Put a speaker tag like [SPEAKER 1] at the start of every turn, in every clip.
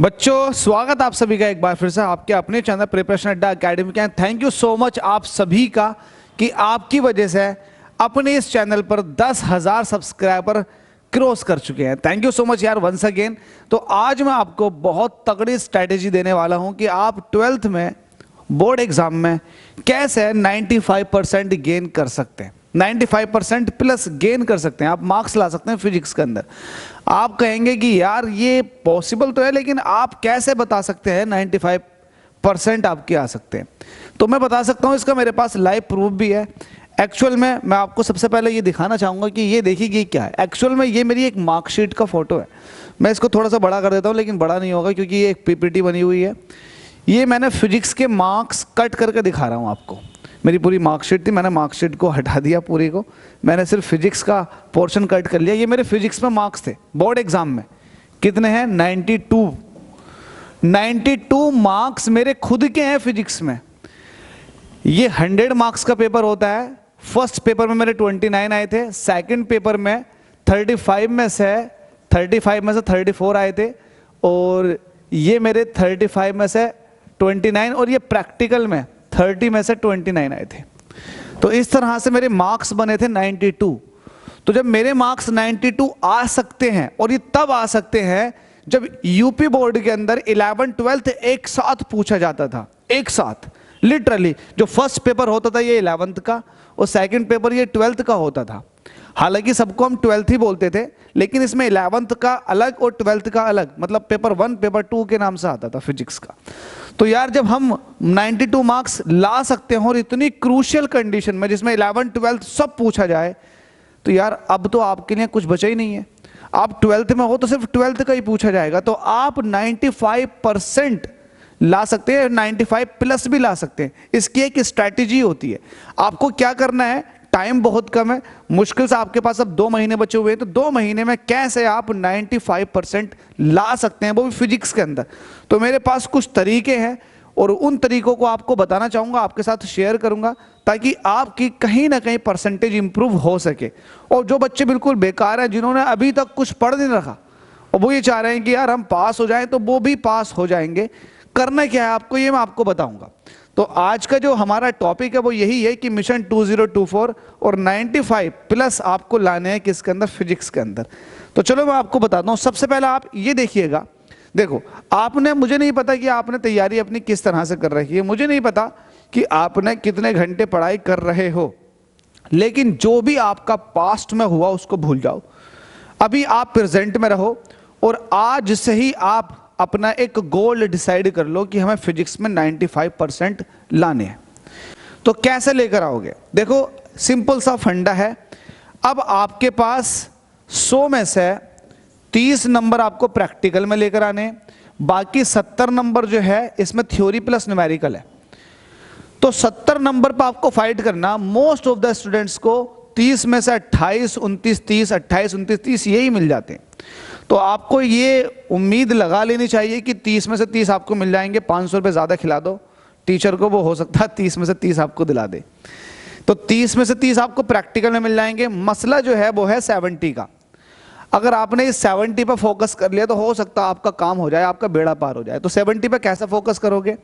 [SPEAKER 1] बच्चों, स्वागत आप सभी का एक बार फिर से आपके अपने चैनल प्रिपरेशन अड्डा अकेडमी के। थैंक यू सो मच आप सभी का कि आपकी वजह से अपने इस चैनल पर 10,000 सब्सक्राइबर क्रॉस कर चुके हैं। थैंक यू सो मच यार वंस अगेन। तो आज मैं आपको बहुत तगड़ी स्ट्रैटेजी देने वाला हूं कि आप 12th में बोर्ड एग्जाम में कैसे 95% गेन कर सकते हैं, 95% प्लस गेन कर सकते हैं, आप मार्क्स ला सकते हैं फिजिक्स के अंदर। आप कहेंगे कि यार ये पॉसिबल तो है, लेकिन आप कैसे बता सकते हैं 95% आपके आ सकते हैं? तो मैं बता सकता हूं, इसका मेरे पास लाइव प्रूफ भी है। एक्चुअल में मैं आपको सबसे पहले ये दिखाना चाहूंगा कि ये देखिए ये क्या है। एक्चुअल में ये मेरी एक मार्कशीट का फोटो है। मैं इसको थोड़ा सा बड़ा कर देता हूँ, लेकिन बड़ा नहीं होगा क्योंकि ये एक पीपीटी बनी हुई है। ये मैंने फिजिक्स के मार्क्स कट करके दिखा रहा हूँ आपको। मेरी पूरी मार्कशीट थी, मैंने मार्कशीट को हटा दिया पूरी को, मैंने सिर्फ फिजिक्स का पोर्शन कट कर लिया। ये मेरे फिजिक्स में मार्क्स थे बोर्ड एग्जाम में। कितने हैं? 92 मार्क्स मेरे खुद के हैं फिजिक्स में। ये 100 मार्क्स का पेपर होता है। फर्स्ट पेपर में मेरे 29 आए थे, सेकंड पेपर में 35 में से 34 आए थे, और ये मेरे 35 में से 29, और ये प्रैक्टिकल में 30 में से 29 आए थे। तो इस तरह से मेरे मार्क्स बने थे 92। तो जब मेरे मार्क्स 92 आ सकते हैं, और ये तब आ सकते हैं जब यूपी बोर्ड के अंदर 11th 12th एक साथ पूछा जाता था, एक साथ लिटरली। जो फर्स्ट पेपर होता था ये 11th का, और सेकंड पेपर ये 12th का होता था। हालांकि सबको हम 12th ही बोलते थे, लेकिन इसमें 11th का अलग और 12th का अलग, मतलब पेपर 1 पेपर 2 के नाम से आता था फिजिक्स का। तो यार जब हम 92 मार्क्स ला सकते हैं और इतनी क्रूशियल कंडीशन में जिसमें 11th 12th सब पूछा जाए, तो यार अब तो आपके लिए कुछ बचा ही नहीं है। आप 12th में हो तो सिर्फ 12th का ही पूछा जाएगा। तो आप 95% ला सकते हैं, 95 प्लस भी ला सकते हैं। इसकी एक स्ट्रैटेजी होती है। आपको क्या करना है, टाइम बहुत कम है, मुश्किल से आपके पास अब 2 महीने बचे हुए हैं, तो 2 महीने में कैसे आप 95% ला सकते हैं, वो भी फिजिक्स के अंदर। तो मेरे पास कुछ तरीके हैं, और उन तरीकों को आपको बताना चाहूंगा, आपके साथ शेयर करूंगा, ताकि आपकी कहीं ना कहीं परसेंटेज इंप्रूव हो सके। और जो बच्चे बिल्कुल बेकार हैं, जिन्होंने अभी तक कुछ पढ़ नहीं रखा और वो ये चाह रहे हैं कि यार हम पास हो जाएं, तो वो भी पास हो जाएंगे। करना क्या है आपको, ये मैं आपको बताऊंगा। तो आज का जो हमारा टॉपिक है वो यही है कि मिशन 2024 और 95 प्लस आपको लाने हैं किसके अंदर, फिजिक्स के अंदर। तो चलो मैं आपको बताता हूं। सबसे पहले आप ये देखिएगा, देखो आपने, मुझे नहीं पता कि आपने तैयारी अपनी किस तरह से कर रखी है, मुझे नहीं पता कि आपने कितने घंटे पढ़ाई कर रहे हो, लेकिन जो भी आपका पास्ट में हुआ उसको भूल जाओ। अभी आप प्रेजेंट में रहो, और आज से ही आप अपना एक गोल डिसाइड कर लो कि हमें फिजिक्स में 95% लाने हैं। तो कैसे लेकर आओगे? देखो सिंपल सा फंडा है। अब आपके पास 100 में से 30 नंबर आपको प्रैक्टिकल में लेकर आने हैं, बाकी 70 नंबर जो है इसमें थ्योरी प्लस न्यूमेरिकल है। तो 70 नंबर पर आपको फाइट करना। मोस्ट ऑफ द स्टूडेंट्स को 30 में से 28 29 30 28 29 30 यही मिल जाते हैं। तो आपको ये उम्मीद लगा लेनी चाहिए कि 30 में से 30 आपको मिल जाएंगे। 500 रुपये ज़्यादा खिला दो टीचर को, वो हो सकता है 30 में से 30 आपको दिला दे। तो 30 में से 30 आपको प्रैक्टिकल में मिल जाएंगे। मसला जो है वो है 70 का। अगर आपने इस 70 पर फोकस कर लिया तो हो सकता है आपका काम हो जाए, आपका बेड़ा पार हो जाए। तो 70 पे कैसे फोकस करोगे?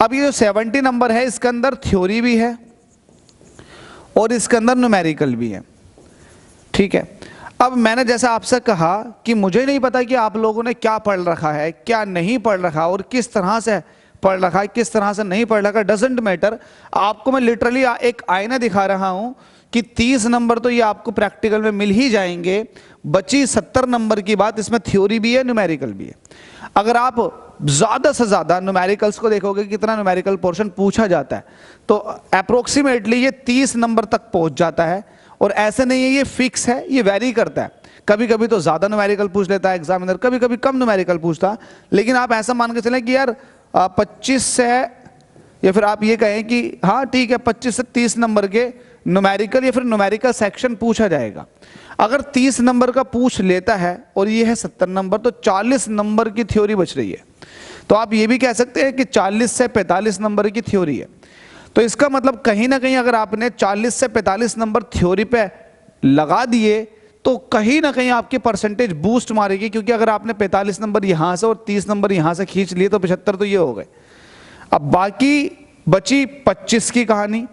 [SPEAKER 1] अब ये जो 70 नंबर है इसके अंदर थ्योरी भी है और इसके अंदर न्यूमेरिकल भी है, ठीक है। अब मैंने जैसा आपसे कहा कि मुझे नहीं पता कि आप लोगों ने क्या पढ़ रखा है, क्या नहीं पढ़ रखा, और किस तरह से पढ़ रखा है, किस तरह से नहीं पढ़ रखा, डजेंट मैटर। आपको मैं लिटरली एक आईना दिखा रहा हूं कि 30 नंबर तो ये आपको प्रैक्टिकल में मिल ही जाएंगे। बची 70 नंबर की बात, इसमें थ्योरी भी है न्यूमेरिकल भी है। अगर आप ज़्यादा से ज़्यादा न्यूमेरिकल्स को देखोगे कितना न्यूमेरिकल पोर्शन पूछा जाता है, तो अप्रोक्सीमेटली ये 30 नंबर तक पहुंच जाता है। और ऐसे नहीं है ये फिक्स है, ये वैरी करता है। कभी कभी तो ज़्यादा न्यूमेरिकल पूछ लेता है एग्जामिनर, कभी कभी कम न्यूमेरिकल पूछता है। लेकिन आप ऐसा मान के चलें कि यार 25 से, या फिर आप ये कहें कि हाँ ठीक है 25 से 30 नंबर के न्यूमेरिकल या फिर न्यूमेरिकल सेक्शन पूछा जाएगा। अगर 30 नंबर का पूछ लेता है और ये है 70 नंबर, तो 40 नंबर की थ्योरी बच रही है। तो आप ये भी कह सकते हैं कि 40 से 45 नंबर की थ्योरी है। तो इसका मतलब कहीं ना कहीं अगर आपने 40 से 45 नंबर थ्योरी पे लगा दिए तो कहीं ना कहीं आपकी परसेंटेज बूस्ट मारेगी, क्योंकि अगर आपने 45 नंबर यहां से और 30 नंबर यहां से खींच लिए तो 75 तो ये हो गए। अब बाकी बची 25 की कहानी।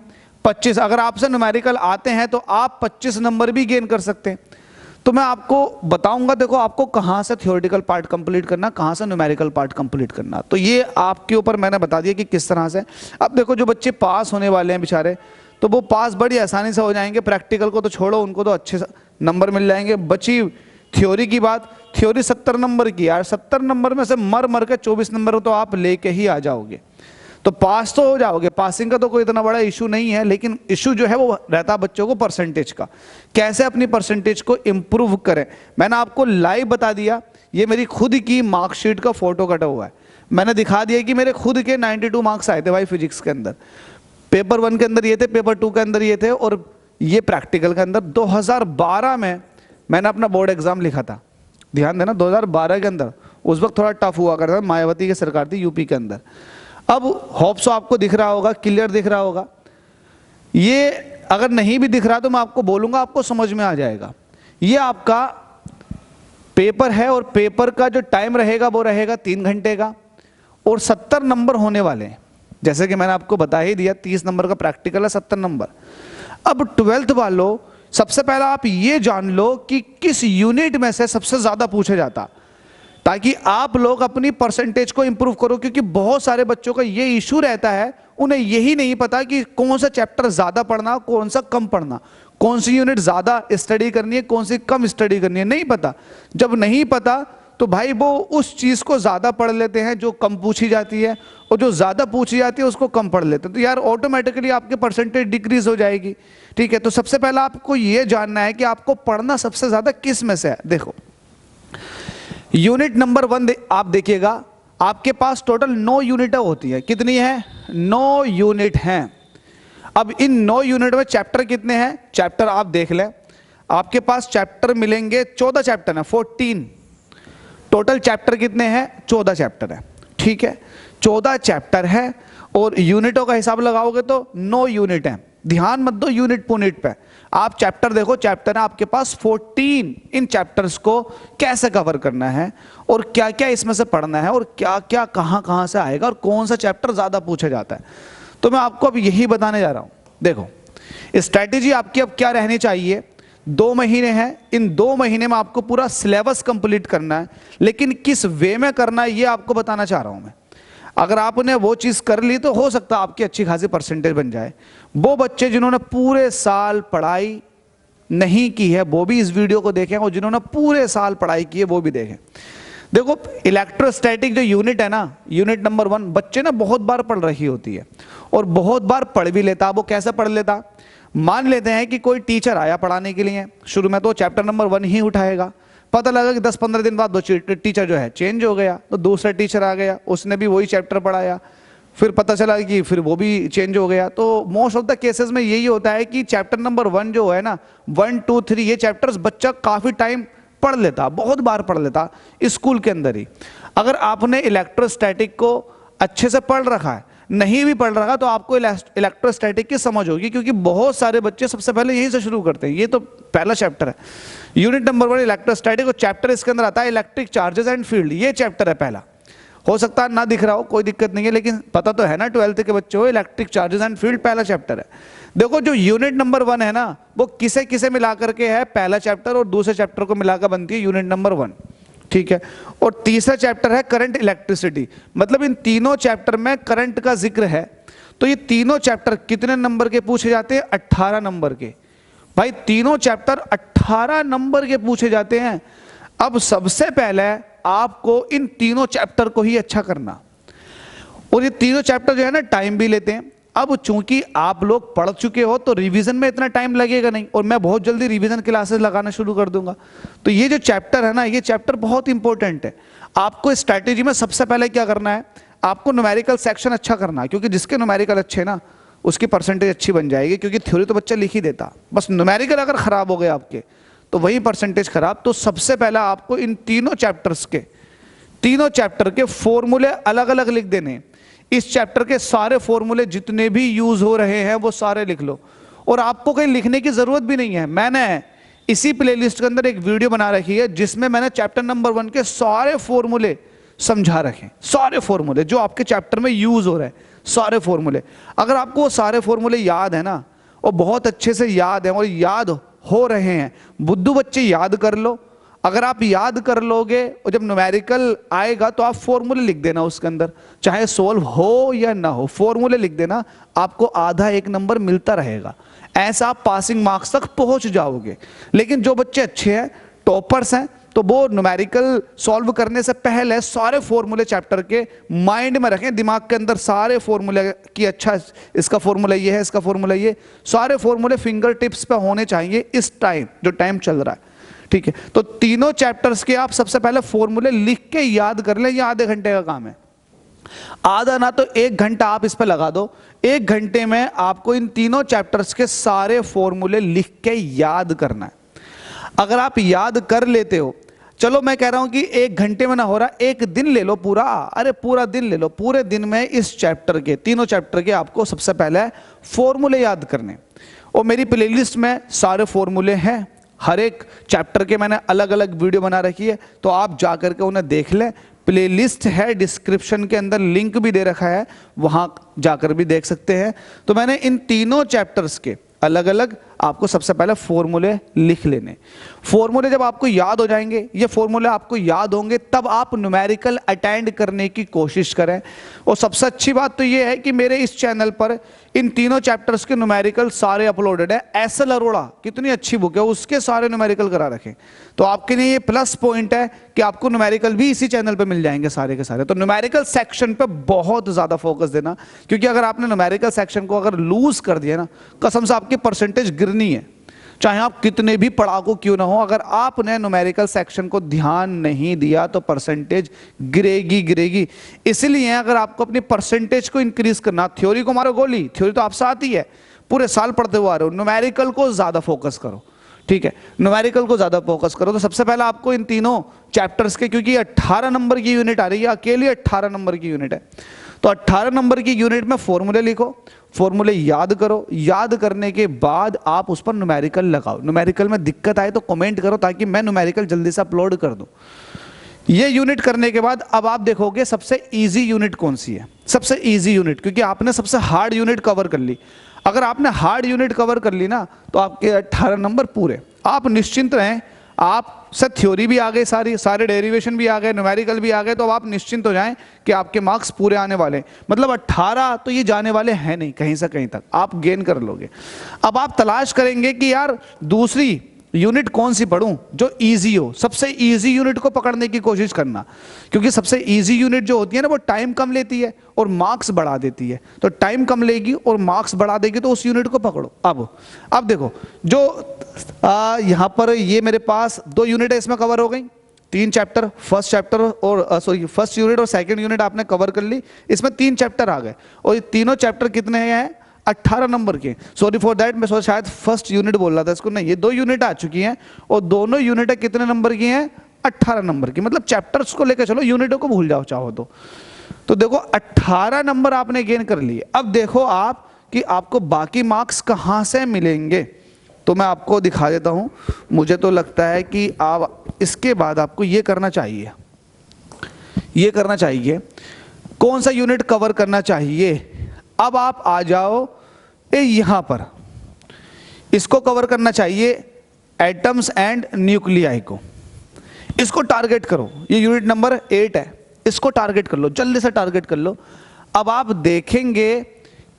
[SPEAKER 1] 25 अगर आपसे न्यूमेरिकल आते हैं तो आप 25 नंबर भी गेन कर सकते हैं। तो मैं आपको बताऊंगा, देखो आपको कहां से थ्योरेटिकल पार्ट कंप्लीट करना, कहां से न्यूमेरिकल पार्ट कंप्लीट करना। तो ये आपके ऊपर मैंने बता दिया कि किस तरह से। अब देखो जो बच्चे पास होने वाले हैं बेचारे, तो वो पास बड़ी आसानी से हो जाएंगे। प्रैक्टिकल को तो छोड़ो, उनको तो अच्छे नंबर मिल जाएंगे। बची थ्योरी की बात। थ्योरी 70 नंबर की यार, 70 नंबर में से मर मर के 24 नंबर तो आप लेके ही आ जाओगे, तो पास तो हो जाओगे। पासिंग का तो कोई इतना बड़ा इशू नहीं है, लेकिन इशू जो है वो रहता है बच्चों को परसेंटेज का। कैसे अपनी परसेंटेज को इंप्रूव करें, मैंने आपको लाइव बता दिया। ये मेरी खुद की मार्कशीट का फोटो कटा हुआ है, मैंने दिखा दिया कि मेरे खुद के 92 मार्क्स आए थे भाई फिजिक्स के अंदर। पेपर 1 के अंदर ये थे, पेपर 2 के अंदर ये थे, और ये प्रैक्टिकल के अंदर 2012 में मैंने अपना बोर्ड एग्जाम लिखा था। ध्यान देना, 2012 के अंदर। उस वक्त थोड़ा टफ हुआ करता था, मायावती की सरकार थी यूपी के अंदर। अब होप्स आपको दिख रहा होगा, क्लियर दिख रहा होगा। ये अगर नहीं भी दिख रहा तो मैं आपको बोलूंगा, आपको समझ में आ जाएगा। ये आपका पेपर है, और पेपर का जो टाइम रहेगा वो रहेगा 3 घंटे का, और 70 नंबर होने वाले हैं। जैसे कि मैंने आपको बता ही दिया, 30 नंबर का प्रैक्टिकल है, 70 नंबर। अब 12th वालों, सबसे पहला आप ये जान लो कि किस यूनिट में से सबसे ज्यादा पूछा जाता, ताकि आप लोग अपनी परसेंटेज को इंप्रूव करो। क्योंकि बहुत सारे बच्चों का ये इशू रहता है, उन्हें यही नहीं पता कि कौन सा चैप्टर ज्यादा पढ़ना, कौन सा कम पढ़ना, कौन सी यूनिट ज्यादा स्टडी करनी है, कौन सी कम स्टडी करनी है, नहीं पता। जब नहीं पता तो भाई वो उस चीज को ज्यादा पढ़ लेते हैं जो कम पूछी जाती है, और जो ज्यादा पूछी जाती है उसको कम पढ़ लेते हैं। तो यार ऑटोमेटिकली आपके परसेंटेज डिक्रीज हो जाएगी। ठीक है, तो सबसे पहला आपको यह जानना है कि आपको पढ़ना सबसे ज्यादा किस में से है। देखो यूनिट नंबर 1 आप देखिएगा, आपके पास टोटल 9 यूनिटें होती है। कितनी है? 9 यूनिट हैं। अब इन 9 यूनिट में चैप्टर कितने हैं? चैप्टर आप देख लें, आपके पास चैप्टर मिलेंगे 14 चैप्टर है, 14 टोटल। चैप्टर कितने हैं? 14 चैप्टर है। ठीक है, 14 चैप्टर है, और यूनिटों का हिसाब लगाओगे तो 9 यूनिट हैं। ध्यान मत दो यूनिट पुनिट पे, आप चैप्टर देखो। चैप्टर है आपके पास 14। इन चैप्टर्स को कैसे कवर करना है, और क्या क्या इसमें से पढ़ना है, और क्या क्या कहां से आएगा, और कौन सा चैप्टर ज्यादा पूछा जाता है, तो मैं आपको अब यही बताने जा रहा हूं। देखो स्ट्रैटेजी आपकी अब क्या रहनी चाहिए। 2 महीने हैं, इन 2 महीने में आपको पूरा सिलेबस कंप्लीट करना है, लेकिन किस वे में करना है ये आपको बताना चाह रहा हूं मैं। अगर आपने वो चीज कर ली तो हो सकता है आपकी अच्छी खासी परसेंटेज बन जाए। वो बच्चे जिन्होंने पूरे साल पढ़ाई नहीं की है वो भी इस वीडियो को देखें, और जिन्होंने पूरे साल पढ़ाई की है वो भी देखें। देखो इलेक्ट्रोस्टैटिक जो यूनिट है ना, यूनिट नंबर 1, बच्चे ना बहुत बार पढ़ रही होती है, और बहुत बार पढ़ भी लेता। वो कैसे पढ़ लेता? मान लेते हैं कि कोई टीचर आया पढ़ाने के लिए, शुरू में तो चैप्टर नंबर 1 ही उठाएगा। पता लगा कि 10-15 दिन बाद टीचर जो है चेंज हो गया, तो दूसरा टीचर आ गया, उसने भी वही चैप्टर पढ़ाया। फिर पता चला कि फिर वो भी चेंज हो गया। तो मोस्ट ऑफ द केसेस में यही होता है कि चैप्टर नंबर 1 जो है ना, 1, 2, 3 ये चैप्टर्स बच्चा काफी टाइम पढ़ लेता, बहुत बार पढ़ लेता स्कूल के अंदर ही। अगर आपने इलेक्ट्रोस्टैटिक को अच्छे से पढ़ रखा है, नहीं भी पढ़ रखा तो आपको इलेक्ट्रोस्टैटिक की समझ होगी, क्योंकि बहुत सारे बच्चे सबसे पहले यहीं से शुरू करते हैं। ये तो पहला चैप्टर है, यूनिट नंबर 1 इलेक्ट्रोस्टैटिक, और चैप्टर इसके अंदर आता है इलेक्ट्रिक चार्जेस एंड फील्ड। ये चैप्टर है पहला। हो सकता है ना दिख रहा हो, कोई दिक्कत नहीं है, लेकिन पता तो है ना 12th के बच्चों को इलेक्ट्रिक चार्जेस एंड फील्ड पहला चैप्टर है। देखो जो यूनिट नंबर 1 है ना, वो किसे किसे मिलाकर के है, पहला चैप्टर और दूसरे चैप्टर को मिलाकर बनती है यूनिट नंबर 1। ठीक है, और तीसरा चैप्टर है करंट इलेक्ट्रिसिटी। मतलब इन तीनों चैप्टर में करंट का जिक्र है। तो ये तीनों चैप्टर कितने नंबर के पूछे जाते हैं? 18 नंबर के। भाई तीनों चैप्टर 18 नंबर के पूछे जाते हैं। अब सबसे पहले आपको इन तीनों चैप्टर को ही अच्छा करना, और ये तीनों चैप्टर जो है ना टाइम भी लेते हैं। अब चूंकि आप लोग पढ़ चुके हो तो रिवीजन में इतना टाइम लगेगा नहीं, और मैं बहुत जल्दी रिवीजन क्लासेस लगाना शुरू कर दूंगा। तो ये जो चैप्टर है ना, ये चैप्टर बहुत इंपॉर्टेंट है। आपको स्ट्रैटेजी में सबसे पहले क्या करना है, आपको न्यूमेरिकल सेक्शन अच्छा करना है, क्योंकि जिसके न्यूमेरिकल अच्छे ना उसकी परसेंटेज अच्छी बन जाएगी। क्योंकि थ्योरी तो बच्चा लिख ही देता, बस न्यूमेरिकल अगर खराब हो गए आपके तो वही परसेंटेज खराब। तो सबसे पहला आपको इन तीनों चैप्टर्स के, तीनों चैप्टर के फॉर्मूले अलग अलग लिख देने। इस चैप्टर के सारे फॉर्मूले जितने भी यूज हो रहे हैं वो सारे लिख लो, और आपको कहीं लिखने की जरूरत भी नहीं है। मैंने इसी प्लेलिस्ट के अंदर एक वीडियो बना रखी है जिसमें मैंने चैप्टर नंबर 1 के सारे फॉर्मूले समझा रखे, सारे फॉर्मूले जो आपके चैप्टर में यूज हो रहे हैं, सारे फॉर्मूले। अगर आपको वो सारे फॉर्मूले याद है ना, और बहुत अच्छे से याद है और याद हो रहे हैं, बुद्धू बच्चे याद कर लो। अगर आप याद कर लोगे और जब न्यूमेरिकल आएगा तो आप फॉर्मूले लिख देना उसके अंदर, चाहे सोल्व हो या ना हो, फॉर्मूले लिख देना, आपको आधा 1 नंबर मिलता रहेगा। ऐसा आप पासिंग मार्क्स तक पहुंच जाओगे। लेकिन जो बच्चे अच्छे हैं, टॉपर्स हैं, तो वो न्यूमेरिकल सॉल्व करने से पहले सारे फॉर्मूले चैप्टर के माइंड में रखें, दिमाग के अंदर सारे फॉर्मूले की, अच्छा इसका फॉर्मूला ये है, इसका फॉर्मूला ये, सारे फॉर्मूले फिंगर टिप्स पे होने चाहिए इस टाइम जो टाइम चल रहा है। ठीक है, तो तीनों चैप्टर्स के आप सबसे पहले फॉर्मूले लिख के याद कर लें, ये आधे घंटे का काम है। आधा ना तो 1 घंटा आप इस पे लगा दो। 1 घंटे में आपको इन तीनों चैप्टर्स के सारे फॉर्मूले लिख के याद करना है। अगर आप याद कर लेते हो, चलो मैं कह रहा हूं कि 1 घंटे में ना हो रहा, 1 दिन ले लो पूरा, अरे पूरा दिन ले लो। पूरे दिन में इस चैप्टर के, तीनों चैप्टर के आपको सबसे पहले फॉर्मूले याद करने। और मेरी प्लेलिस्ट में सारे फॉर्मूले हैं, हर एक चैप्टर के मैंने अलग अलग वीडियो बना रखी है, तो आप जा करके उन्हें देख लें। प्लेलिस्ट है, डिस्क्रिप्शन के अंदर लिंक भी दे रखा है, वहां जाकर भी देख सकते हैं। तो मैंने इन तीनों चैप्टर्स के अलग अलग आपको सबसे पहले फॉर्मूले लिख लेने। फॉर्मूले जब आपको याद हो जाएंगे, ये फॉर्मूले आपको याद होंगे, तब आप न्यूमेरिकल अटेंड करने की कोशिश करें। और सबसे अच्छी बात तो ये है कि मेरे इस चैनल पर इन तीनों चैप्टर्स के न्यूमेरिकल सारे अपलोडेड है। एस.एल. अरोड़ा कितनी अच्छी बुक है, उसके सारे न्यूमेरिकल करा रखे। तो आपके लिए ये प्लस पॉइंट है कि आपको न्यूमेरिकल भी इसी चैनल पे मिल जाएंगे सारे के सारे। तो न्यूमेरिकल सेक्शन पे बहुत ज्यादा फोकस देना, क्योंकि अगर आपने न्यूमेरिकल सेक्शन को अगर लूज कर दिया ना, कसम से आपकी परसेंटेज गिरनी है। चाहे आप कितने भी पढ़ाकू क्यों ना हो, अगर आपने न्यूमेरिकल सेक्शन को ध्यान नहीं दिया तो परसेंटेज गिरेगी गिरेगी। इसलिए अगर आपको अपनी परसेंटेज को इंक्रीज करना, थ्योरी को मारो गोली, थ्योरी तो आपसे आती है, पूरे साल पढ़ते हुए आ रहे हो, न्यूमेरिकल को ज्यादा फोकस करो। ठीक है, न्यूमेरिकल को ज्यादा फोकस करो। तो सबसे पहले आपको इन तीनों चैप्टर्स के, क्योंकि 18 नंबर की यूनिट आ रही है, अकेली 18 नंबर की यूनिट है, तो 18 नंबर की यूनिट में फॉर्मूले लिखो, फॉर्मूले याद करो। याद करने के बाद आप उस पर न्यूमेरिकल लगाओ। न्यूमेरिकल में दिक्कत आए तो कमेंट करो, ताकि मैं न्यूमेरिकल जल्दी से अपलोड कर दूं। ये यूनिट करने के बाद अब आप देखोगे सबसे इजी यूनिट कौन सी है, सबसे इजी यूनिट, क्योंकि आपने सबसे हार्ड यूनिट कवर कर ली। अगर आपने हार्ड यूनिट कवर कर ली ना, तो आपके 18 नंबर पूरे। आप निश्चिंत रहें, आप से थ्योरी भी आ गई, सारे डेरिवेशन भी आ गए, न्यूमेरिकल भी आ गए, तो अब आप निश्चिंत हो जाएं कि आपके मार्क्स पूरे आने वाले। मतलब 18 तो ये जाने वाले हैं नहीं, कहीं से कहीं तक आप गेन कर लोगे। अब आप तलाश करेंगे कि यार दूसरी यूनिट कौन सी पढ़ूं जो इजी हो। सबसे इजी यूनिट को पकड़ने की कोशिश करना, क्योंकि सबसे इजी यूनिट जो होती है ना, वो टाइम कम लेती है और मार्क्स बढ़ा देती है। तो टाइम कम लेगी और मार्क्स बढ़ा देगी, तो उस यूनिट को पकड़ो। अब देखो, जो यहां पर ये मेरे पास 2 यूनिट है, इसमें कवर हो गई। 3 चैप्टर, फर्स्ट चैप्टर और फर्स्ट यूनिट और सेकंड यूनिट आपने कवर कर ली। इसमें 3 चैप्टर आ गए, और ये तीनों चैप्टर कितने हैं? 18 नंबर के। सॉरी फॉर दैट, मैं शायद फर्स्ट यूनिट बोल रहा था इसको, नहीं, ये 2 यूनिट आ चुकी हैं, और दोनों यूनिट कितने नंबर की हैं? 18 नंबर की। मतलब चैप्टर्स को लेकर चलो, यूनिटों को भूल जाओ चाहो तो देखो 18 नंबर आपने गेन कर लिए। अब देखो आप कि आपको बाकी मार्क्स कहां से मिलेंगे, तो मैं आपको दिखा देता हूं। मुझे तो लगता है कि आप इसके बाद आपको ये करना चाहिए, कौन सा यूनिट कवर करना चाहिए। अब आप आ जाओ यहां पर, इसको कवर करना चाहिए, एटम्स एंड न्यूक्लियाई को। इसको टारगेट करो, ये यूनिट नंबर 8 है, इसको टारगेट कर लो, जल्दी से टारगेट कर लो। अब आप देखेंगे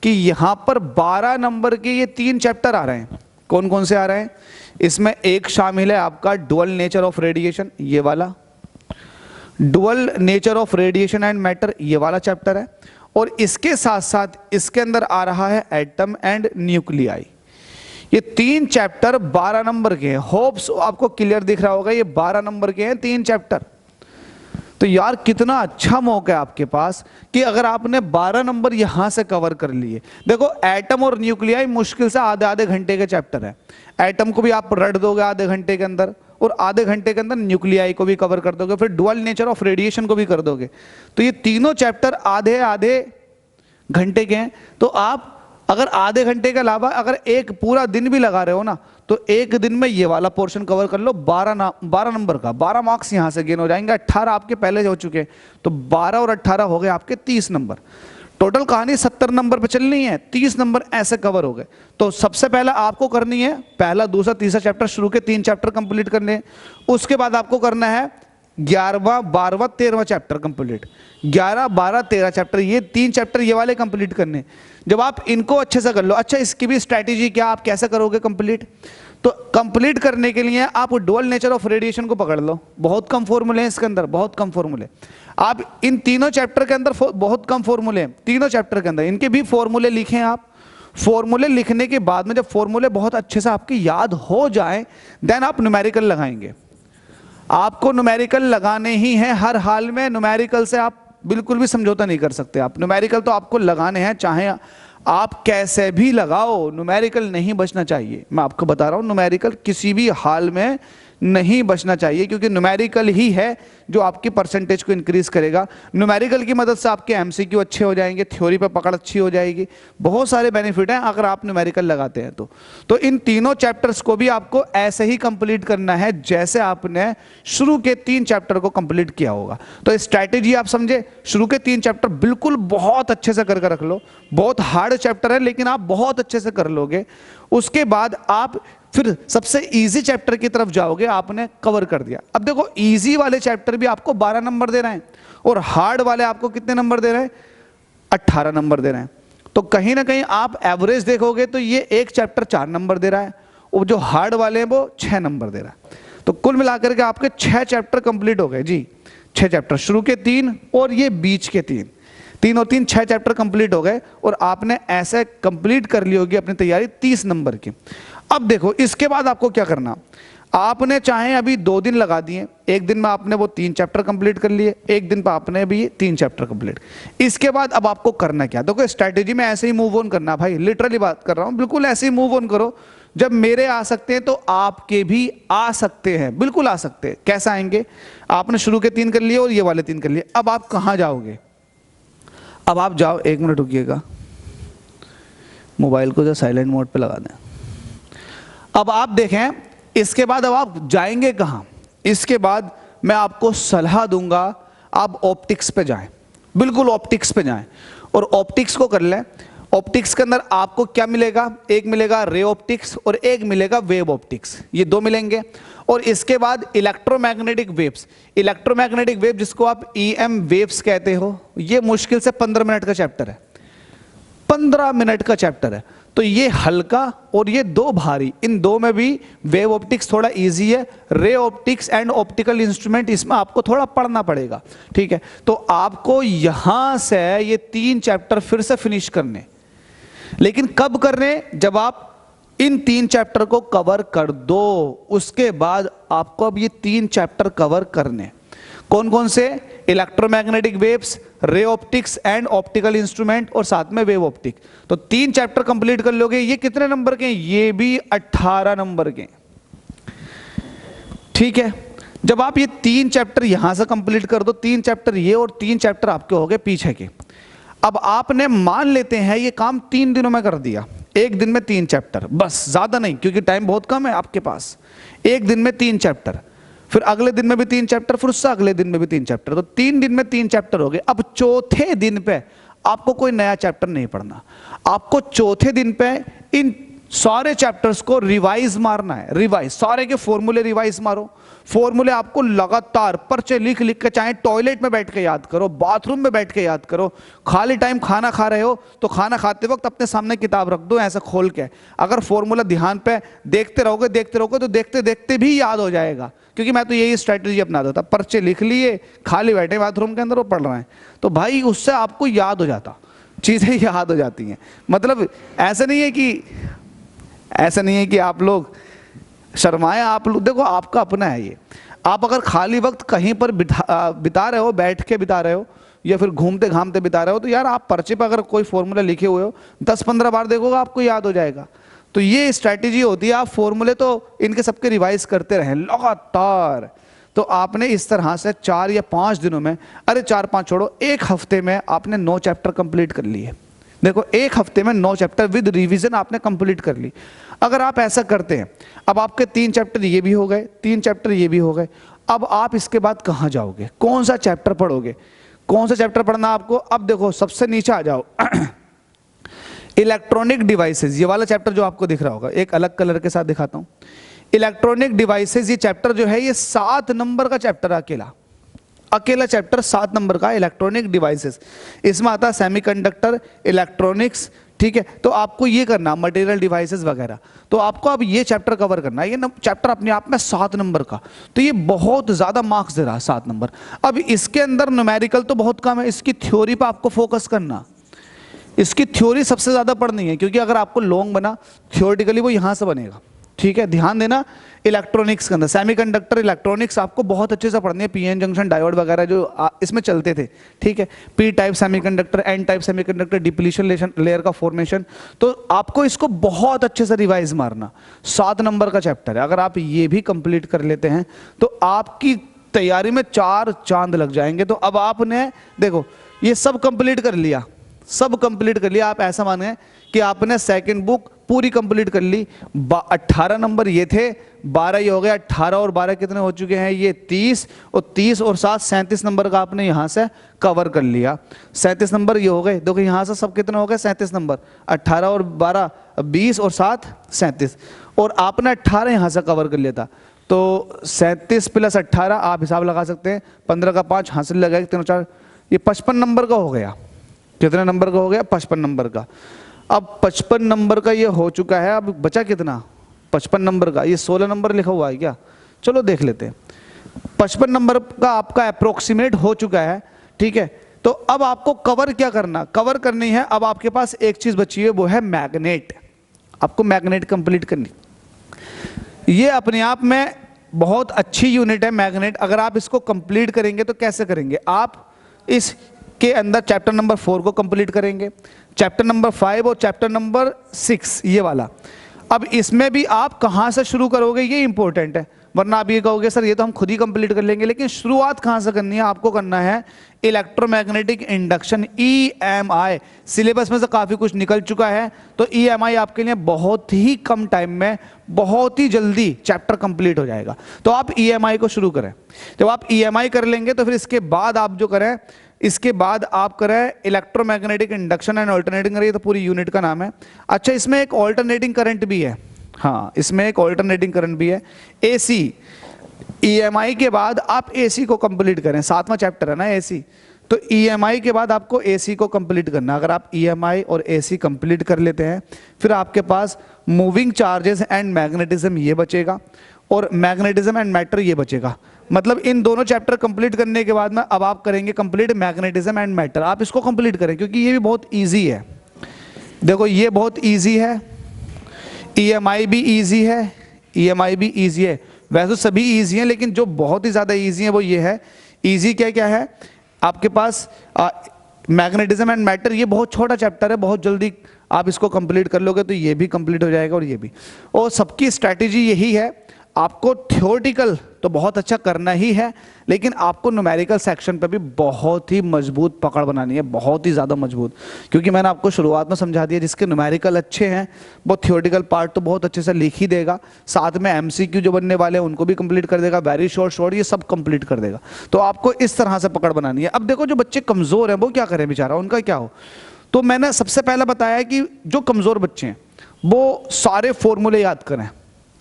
[SPEAKER 1] कि यहां पर 12 नंबर के ये 3 चैप्टर आ रहे हैं। कौन कौन से आ रहे हैं? इसमें एक शामिल है आपका डुअल नेचर ऑफ रेडिएशन, ये वाला, dual nature of radiation and matter, ये वाला चैप्टर है। और इसके साथ साथ इसके अंदर आ रहा है एटम एंड न्यूक्लियाई। ये 3 चैप्टर 12 नंबर के हैं। होप्स आपको क्लियर दिख रहा होगा, ये 12 नंबर के हैं 3 चैप्टर। तो यार कितना अच्छा मौका है आपके पास कि अगर आपने 12 नंबर यहां से कवर कर लिए। देखो एटम और न्यूक्लियाई मुश्किल से आधे घंटे के चैप्टर है। एटम को भी आप रट दोगे आधे घंटे के अंदर, और आधे घंटे के अंदर न्यूक्लियाई को भी कवर कर दोगे, फिर डुअल नेचर ऑफ रेडिएशन को भी कर दोगे। तो ये तीनों चैप्टर आधे घंटे के हैं। तो आप अगर आधे घंटे के अलावा अगर एक पूरा दिन भी लगा रहे हो ना, तो एक दिन में ये वाला पोर्शन कवर कर लो, 12 नंबर का, 12 मार्क्स यहां से गेन हो जाएंगे। 18 आपके पहले हो चुके, तो 12 और 18 हो गए आपके 30 नंबर। टोटल कहानी 70 नंबर पे चलनी है, 30 नंबर ऐसे कवर हो गए। तो सबसे पहले आपको करनी है पहला, दूसरा, तीसरा चैप्टर, शुरू के 3 चैप्टर कंप्लीट करने हैं। उसके बाद आपको करना है 11वां, 12वां, 13वां चैप्टर कंप्लीट। 11, 12, 13 चैप्टर, ये 3 चैप्टर ये वाले कंप्लीट करने। जब आप इनको अच्छे से कर लो, अच्छा इसकी भी स्ट्रैटेजी क्या, आप कैसे करोगे कंप्लीट, तो कंप्लीट करने के लिए आप डुअल नेचर ऑफ रेडिएशन को पकड़ लो। बहुत कम फॉर्मूले हैं इसके अंदर, बहुत कम फॉर्मूले। आप इन तीनों चैप्टर के अंदर बहुत कम फॉर्मूले हैं, तीनों चैप्टर के अंदर इनके भी फॉर्मूले लिखें आप। फॉर्मूले लिखने के बाद में जब फॉर्मूले बहुत अच्छे से आपकी याद हो जाए, देन आप न्यूमेरिकल लगाएंगे। आपको न्यूमेरिकल लगाने ही हैं हर हाल में, न्यूमेरिकल से आप बिल्कुल भी समझौता नहीं कर सकते। आप न्यूमेरिकल तो आपको लगाने हैं, चाहे आप कैसे भी लगाओ, न्यूमेरिकल नहीं बचना चाहिए। मैं आपको बता रहा हूं, न्यूमेरिकल किसी भी हाल में नहीं बचना चाहिए, क्योंकि न्यूमेरिकल ही है जो आपकी परसेंटेज को इंक्रीज करेगा। न्यूमेरिकल की मदद से आपके एमसीक्यू अच्छे हो जाएंगे, थ्योरी पे पकड़ अच्छी हो जाएगी, बहुत सारे बेनिफिट हैं अगर आप न्यूमेरिकल लगाते हैं तो इन तीनों चैप्टर्स को भी आपको ऐसे ही कंप्लीट करना है जैसे आपने शुरू के 3 चैप्टर को कंप्लीट किया होगा। तो स्ट्रैटेजी आप समझे, शुरू के 3 चैप्टर बिल्कुल बहुत अच्छे से करके रख लो। बहुत हार्ड चैप्टर है लेकिन आप बहुत अच्छे से कर लोगे। उसके बाद आप फिर सबसे इजी चैप्टर की तरफ जाओगे, आपने कवर कर दिया। अब देखो इजी वाले चैप्टर भी आपको 12 नंबर दे रहे हैं और हार्ड वाले आपको कितने नंबर दे रहे हैं, 18 नंबर दे रहे हैं। तो कहीं ना कहीं आप एवरेज देखोगे तो ये एक चैप्टर 4 नंबर दे रहा है और जो हार्ड वाले हैं वो 6 नंबर दे रहा है। तो कुल मिलाकर के आपके 6 चैप्टर कंप्लीट हो गए जी। 6 चैप्टर, शुरू के 3 और ये बीच के 3, 3 और 3 6 चैप्टर कंप्लीट हो गए और आपने ऐसे कंप्लीट कर ली होगी अपनी तैयारी 30 नंबर की। अब देखो इसके बाद आपको क्या करना, आपने चाहे अभी 2 दिन लगा दिए, एक दिन में आपने वो 3 चैप्टर कंप्लीट कर लिए, एक दिन पर आपने भी 3 चैप्टर कंप्लीट। इसके बाद अब आपको करना क्या, देखो स्ट्रैटेजी में ऐसे ही मूव ऑन करना भाई, लिटरली बात कर रहा हूं, बिल्कुल ऐसे ही मूव ऑन करो। जब मेरे आ सकते हैं तो आपके भी आ सकते हैं, बिल्कुल आ सकते हैं। कैसे आएंगे, आपने शुरू के 3 कर लिए और ये वाले 3 कर लिए। अब आप कहां जाओगे, अब आप जाओ, 1 मिनट रुकिएगा, मोबाइल को जो साइलेंट मोड पे लगा दें। अब आप देखें इसके बाद अब आप जाएंगे कहां, इसके बाद मैं आपको सलाह दूंगा आप ऑप्टिक्स पे जाएं, बिल्कुल ऑप्टिक्स पे जाएं और ऑप्टिक्स को कर लें। ऑप्टिक्स के अंदर आपको क्या मिलेगा, एक मिलेगा रे ऑप्टिक्स और एक मिलेगा वेव ऑप्टिक्स, ये 2 मिलेंगे। और इसके बाद इलेक्ट्रोमैग्नेटिक वेव्स, इलेक्ट्रोमैग्नेटिक वेव जिसको आप ईएम वेव्स कहते हो, ये मुश्किल से 15 मिनट का चैप्टर है, 15 मिनट का चैप्टर है। तो ये हल्का और ये 2 भारी, इन 2 में भी वेव ऑप्टिक्स थोड़ा इजी है। Ray optics and optical instrument, इसमें आपको थोड़ा पढ़ना पड़ेगा, ठीक है। तो आपको यहां से ये 3 चैप्टर फिर से फिनिश करने, लेकिन कब करने, जब आप इन 3 चैप्टर को कवर कर दो, उसके बाद आपको अब ये 3 चैप्टर कवर करने। कौन कौन से, electromagnetic waves, ray optics and optical instrument और साथ में वेव ऑप्टिक। तो 3 चैप्टर कंप्लीट कर लोगे। ये कितने नंबर के, ये भी 18 नंबर के, ठीक है। जब आप ये 3 चैप्टर यहां से कंप्लीट कर दो, 3 चैप्टर ये और 3 चैप्टर आपके हो गए पीछे के। अब आपने मान लेते हैं ये काम 3 दिनों में कर दिया, एक दिन में 3 चैप्टर, बस, ज्यादा नहीं, क्योंकि टाइम बहुत कम है आपके पास। एक दिन में 3 चैप्टर, फिर अगले दिन में भी 3 चैप्टर, फिर उससे अगले दिन में भी 3 चैप्टर, तो 3 दिन में 3 चैप्टर हो गए। अब चौथे दिन पे आपको कोई नया चैप्टर नहीं पढ़ना, आपको चौथे दिन पे इन सारे चैप्टर्स को रिवाइज मारना है। रिवाइज, सारे के फॉर्मूले रिवाइज मारो। फॉर्मूले आपको लगातार पर्चे लिख लिख के, चाहे टॉयलेट में बैठ के याद करो, बाथरूम में बैठ के याद करो, खाली टाइम खाना खा रहे हो तो खाना खाते वक्त अपने सामने किताब रख दो ऐसा खोल के। अगर फॉर्मूला ध्यान पे देखते रहोगे तो देखते देखते भी याद हो जाएगा। क्योंकि मैं तो यही स्ट्रैटेजी अपनाता था, पर्चे लिख लिए, खाली बैठे बाथरूम के अंदर वो पढ़ रहे हैं, तो भाई उससे आपको याद हो जाता, चीजें याद हो जाती हैं। मतलब ऐसा नहीं है कि आप लोग शर्माए, आप लोग देखो आपका अपना है ये। आप अगर खाली वक्त कहीं पर बिता रहे हो, बैठ के बिता रहे हो या फिर घूमते घामते बिता रहे हो, तो यार आप पर्चे पर अगर कोई फॉर्मूला लिखे हुए हो 10-15 बार देखोगे आपको याद हो जाएगा। तो ये स्ट्रैटेजी होती है, आप फॉर्मूले तो इनके सबके रिवाइज करते रहें लगातार। तो आपने इस तरह से 4 या 5 दिनों में, अरे 4-5 छोड़ो, 1 हफ्ते में आपने 9 चैप्टर कंप्लीट कर लिए। देखो एक हफ्ते में 9 चैप्टर विद रिवीजन आपने कंप्लीट कर ली। अगर आप ऐसा करते हैं, अब आपके 3 चैप्टर ये भी हो गए, 3 चैप्टर ये भी हो गए, अब आप इसके बाद कहाँ जाओगे, कौन सा चैप्टर पढ़ोगे, कौन सा चैप्टर पढ़ना आपको? अब देखो सबसे नीचे आ जाओ इलेक्ट्रॉनिक डिवाइसेस, ये वाला चैप्टर जो आपको दिख रहा होगा, एक अलग कलर के साथ दिखाता हूं। इलेक्ट्रॉनिक डिवाइसेस ये चैप्टर जो है, ये 7 नंबर का चैप्टर है, अकेला चैप्टर 7 नंबर का इलेक्ट्रॉनिक डिवाइसेस। इसमें आता है सेमीकंडक्टर, इलेक्ट्रॉनिक्स, ठीक है। तो आपको ये करना मटेरियल डिवाइसेस वगैरह, तो आपको अब ये चैप्टर कवर करना है। ये चैप्टर अपने आप में 7 नंबर का, तो ये बहुत ज्यादा मार्क्स दे रहा है 7 नंबर। अब इसके अंदर न्यूमेरिकल तो बहुत कम है, इसकी थ्योरी पे आपको फोकस करना, इसकी थ्योरी सबसे ज्यादा पढ़नी है, क्योंकि अगर आपको लॉन्ग बना थ्योरेटिकली वो यहां से बनेगा, ठीक है। ध्यान देना इलेक्ट्रॉनिक्स के अंदर सेमीकंडक्टर इलेक्ट्रॉनिक्स आपको बहुत अच्छे से पढ़नी है, पीएन जंक्शन डायोड वगैरह जो इसमें चलते थे, ठीक है। P type semiconductor, N type semiconductor, depletion layer का फॉर्मेशन, तो आपको इसको बहुत अच्छे से रिवाइज मारना। 7 नंबर का चैप्टर है, अगर आप ये भी कंप्लीट कर लेते हैं तो आपकी तैयारी में 4 चांद लग जाएंगे। तो अब आपने देखो ये सब कंप्लीट कर लिया, सब कंप्लीट कर लिया। आप ऐसा माने कि आपने सेकंड बुक पूरी कंप्लीट कर ली। 18 नंबर ये थे, 12 ये हो गया, 18 और 12 कितने हो चुके हैं, ये 30, और 30 और 7 37 नंबर का आपने यहां से कवर कर लिया। 37 नंबर ये हो गए, देखो यहां से सब कितने हो गए 37 नंबर, 18 और 12 20 और 7 37, और आपने 18 यहां से कवर कर लिया था। तो 37 प्लस 18 आप हिसाब लगा सकते हैं, 15 का 5 हासिल लगाए, 3 4, ये 55 नंबर का हो गया। कितने नंबर का हो गया, 55 नंबर का। अब 55 नंबर का ये हो चुका है, अब बचा कितना 55 नंबर का, ये 16 नंबर लिखा हुआ है क्या, चलो देख लेते हैं। 55 नंबर का आपका अप्रोक्सीमेट हो चुका है, ठीक है। तो अब आपको कवर क्या करना, कवर करनी है, अब आपके पास एक चीज बची है, वो है मैग्नेट। आपको मैग्नेट कंप्लीट करनी, ये अपने आप में बहुत अच्छी यूनिट है मैग्नेट। अगर आप इसको कंप्लीट करेंगे तो कैसे करेंगे, आप इस के अंदर चैप्टर नंबर 4 को कंप्लीट करेंगे, चैप्टर नंबर 5 और चैप्टर नंबर 6 ये वाला। अब इसमें भी आप कहां से शुरू करोगे ये इंपॉर्टेंट है, वरना आप ये कहोगे सर ये तो हम खुद ही कंप्लीट कर लेंगे, लेकिन शुरुआत कहां से करनी है, आपको करना है इलेक्ट्रोमैग्नेटिक इंडक्शन EMI। सिलेबस में से काफी कुछ निकल चुका है, तो EMI आपके लिए बहुत ही कम टाइम में बहुत ही जल्दी चैप्टर कंप्लीट हो जाएगा। तो आप EMI को शुरू करें। जब आप EMI कर लेंगे तो फिर इसके बाद आप जो करें, इसके बाद आप करें electromagnetic induction and alternating current, तो पूरी यूनिट का नाम है। अच्छा इसमें एक ऑल्टरनेटिंग करंट भी है, हाँ इसमें एक ऑल्टरनेटिंग करंट भी है, AC। EMI के बाद आप AC को कंप्लीट करें, 7वां चैप्टर है ना AC, तो EMI के बाद आपको AC को कंप्लीट करना। अगर आप EMI और AC कंप्लीट कर लेते हैं, फिर आपके पास मूविंग चार्जेस एंड मैग्नेटिज्म ये बचेगा, और मैग्नेटिज्म एंड मैटर ये बचेगा। मतलब इन दोनों चैप्टर कंप्लीट करने के बाद में अब आप करेंगे कंप्लीट मैग्नेटिज्म एंड मैटर। आप इसको कंप्लीट करें क्योंकि ये भी बहुत इजी है, देखो ये बहुत इजी है, EMI भी इजी है, EMI भी इजी है, वैसे तो सभी इजी हैं, लेकिन जो बहुत ही ज़्यादा इजी है वो ये है। इजी क्या क्या है आपके पास, मैग्नेटिज्म एंड मैटर, ये बहुत छोटा चैप्टर है, बहुत जल्दी आप इसको कंप्लीट कर लोगे तो ये भी कंप्लीट हो जाएगा और ये भी। और सबकी स्ट्रैटेजी यही है, आपको थ्योरेटिकल तो बहुत अच्छा करना ही है, लेकिन आपको न्यूमेरिकल सेक्शन पे भी बहुत ही मजबूत पकड़ बनानी है, बहुत ही ज़्यादा मजबूत। क्योंकि मैंने आपको शुरुआत में समझा दिया, जिसके न्यूमेरिकल अच्छे हैं वो थ्योरेटिकल पार्ट तो बहुत अच्छे से लिख ही देगा, साथ में MCQ जो बनने वाले हैं उनको भी कंप्लीट कर देगा, वेरी शॉर्ट ये सब कंप्लीट कर देगा। तो आपको इस तरह से पकड़ बनानी है। अब देखो जो बच्चे कमज़ोर हैं वो क्या करें बेचारा, उनका क्या हो, तो मैंने सबसे पहले बताया कि जो कमज़ोर बच्चे हैं वो सारे फॉर्मूले याद करें।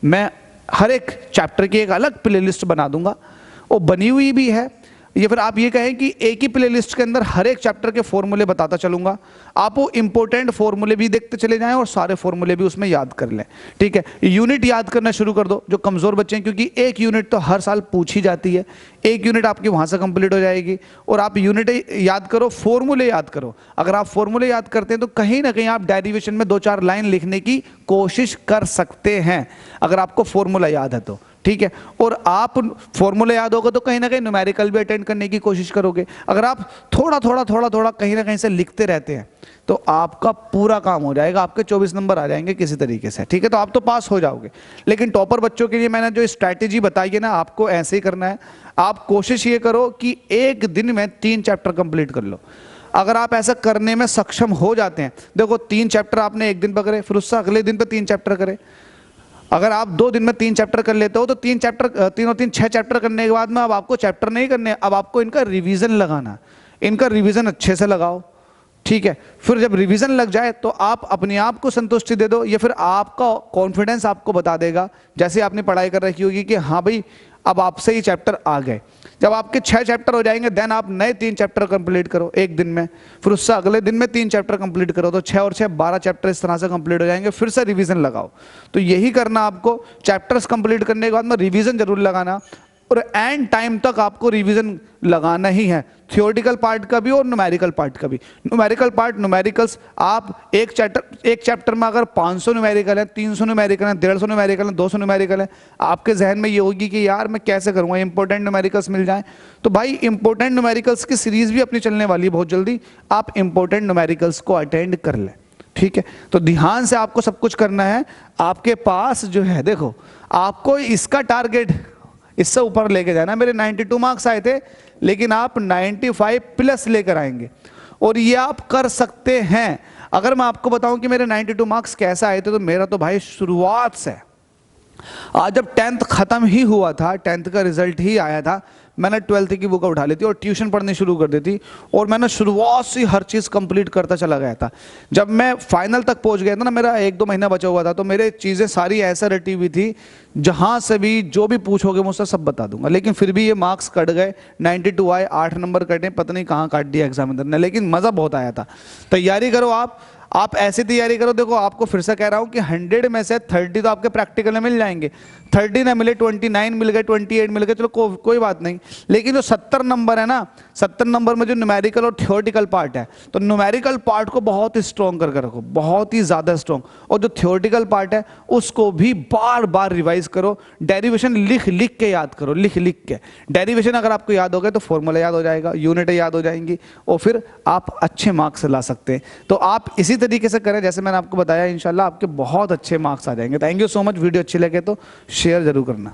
[SPEAKER 1] मैं हर एक चैप्टर की एक अलग प्लेलिस्ट बना दूंगा, वो बनी हुई भी है, या फिर आप ये कहें कि एक ही प्लेलिस्ट के अंदर हर एक चैप्टर के फॉर्मूले बताता चलूंगा। आप वो इंपॉर्टेंट फॉर्मूले भी देखते चले जाएं और सारे फॉर्मूले भी उसमें याद कर लें, ठीक है। यूनिट याद करना शुरू कर दो जो कमज़ोर बच्चे हैं, क्योंकि एक यूनिट तो हर साल पूछी जाती है, एक यूनिट आपकी वहाँ से कंप्लीट हो जाएगी। और आप यूनिट याद करो, फॉर्मूले याद करो। अगर आप फॉर्मूले याद करते हैं तो कहीं ना कहीं आप डेरिवेशन में 2-4 लाइन लिखने की कोशिश कर सकते हैं, अगर आपको फॉर्मूला याद है तो, ठीक है। और आप फॉर्मूला याद होगा तो कहीं ना कहीं न्यूमेरिकल भी अटेंड करने की कोशिश करोगे। अगर आप थोड़ा थोड़ा कहीं ना कहीं से लिखते रहते हैं तो आपका पूरा काम हो जाएगा, आपके 24 नंबर आ जाएंगे किसी तरीके से, ठीक है। तो आप तो पास हो जाओगे। लेकिन टॉपर बच्चों के लिए मैंने जो स्ट्रैटेजी बताई है ना, आपको ऐसे ही करना है। आप कोशिश ये करो कि एक दिन में 3 चैप्टर कंप्लीट कर लो। अगर आप ऐसा करने में सक्षम हो जाते हैं, देखो 3 चैप्टर आपने एक दिन पकड़े, फिर उससे अगले दिन पे 3 चैप्टर करे। अगर आप 2 दिन में 3 चैप्टर कर लेते हो तो 3 चैप्टर 3 और 3 6 चैप्टर करने के बाद में अब आपको चैप्टर नहीं करने, अब आपको इनका रिवीजन लगाना। इनका रिवीजन अच्छे से लगाओ, ठीक है। फिर जब रिवीजन लग जाए तो आप अपने आप को संतुष्टि दे दो, या फिर आपका कॉन्फिडेंस आपको बता देगा, जैसे आपने पढ़ाई कर रखी होगी कि हाँ भाई अब आपसे ही चैप्टर आ गए। जब आपके 6 चैप्टर हो जाएंगे देन आप नए 3 चैप्टर कंप्लीट करो एक दिन में, फिर उससे अगले दिन में 3 चैप्टर कंप्लीट करो, तो 6 और 6 12 चैप्टर इस तरह से कंप्लीट हो जाएंगे। फिर से रिवीजन लगाओ। तो यही करना आपको, चैप्टर्स कंप्लीट करने के बाद में रिवीजन जरूर लगाना, और एंड टाइम तक आपको रिवीजन लगाना ही है, थियोरेटिकल पार्ट का भी और न्यूमेरिकल पार्ट का भी। न्यूमेरिकल पार्ट, न्यूमेरिकल्स आप एक चैप्टर में अगर 500 न्यूमेरिकल है, 300 न्यूमेरिकल है, 150 न्यूमेरिकल है, 200 न्यूमेरिकल है, आपके जहन में ये होगी कि यार मैं कैसे करूंगा, इंपॉर्टेंट न्यूमेरिकल्स मिल जाएं। तो भाई इंपॉर्टेंट न्यूमेरिकल्स की सीरीज भी अपनी चलने वाली है बहुत जल्दी, आप इंपॉर्टेंट न्यूमेरिकल्स को अटेंड कर लें, ठीक है। तो ध्यान से आपको सब कुछ करना है। आपके पास जो है, देखो आपको इसका टारगेट इससे ऊपर लेके जाना। मेरे 92 मार्क्स आए थे, लेकिन आप 95 प्लस लेकर आएंगे, और ये आप कर सकते हैं। अगर मैं आपको बताऊं कि मेरे 92 मार्क्स कैसे आए थे, तो मेरा तो भाई शुरुआत से, आज जब 10th खत्म ही हुआ था, 10th का रिजल्ट ही आया था, मैंने 12th की बुक उठा ली थी और ट्यूशन पढ़नी शुरू कर दी थी, और मैंने शुरुआत से हर चीज़ कंप्लीट करता चला गया था। जब मैं फाइनल तक पहुंच गया था ना, मेरा 1-2 महीना बचा हुआ था, तो मेरे चीज़ें सारी ऐसा रटी हुई थी, जहां से भी जो भी पूछोगे मुझसे सब बता दूंगा। लेकिन फिर भी ये मार्क्स कट गए, 92 आए, 8 नंबर कटे, पता नहीं कहाँ काट दिया एग्जामिनर ने, लेकिन मज़ा बहुत आया था। तैयारी करो आप ऐसी तैयारी करो। देखो आपको फिर से कह रहा हूं कि 100 में से 30 तो आपके प्रैक्टिकल में मिल जाएंगे, 30 ना मिले 29 मिल गए, 28 मिल गए, चलो कोई बात नहीं। लेकिन जो 70 नंबर है ना, 70 नंबर में जो न्यूमेरिकल और थियोरेटिकल पार्ट है, तो न्यूमेरिकल पार्ट को बहुत स्ट्रॉन्ग करके रखो, बहुत ही ज़्यादा स्ट्रॉन्ग, और जो थियोरेटिकल पार्ट है उसको भी बार बार रिवाइज करो। डेरिवेशन लिख लिख के याद करो, लिख लिख के। डेरिवेशन अगर आपको याद हो गए तो फॉर्मूला याद हो जाएगा, यूनिटें याद हो जाएंगी, और फिर आप अच्छे मार्क्स ला सकते हैं। तो आप इसी तरीके से करें जैसे मैंने आपको बताया, इंशाल्लाह आपके बहुत अच्छे मार्क्स आ जाएंगे। Thank you so much. Video अच्छी लगे तो शेयर जरूर करना।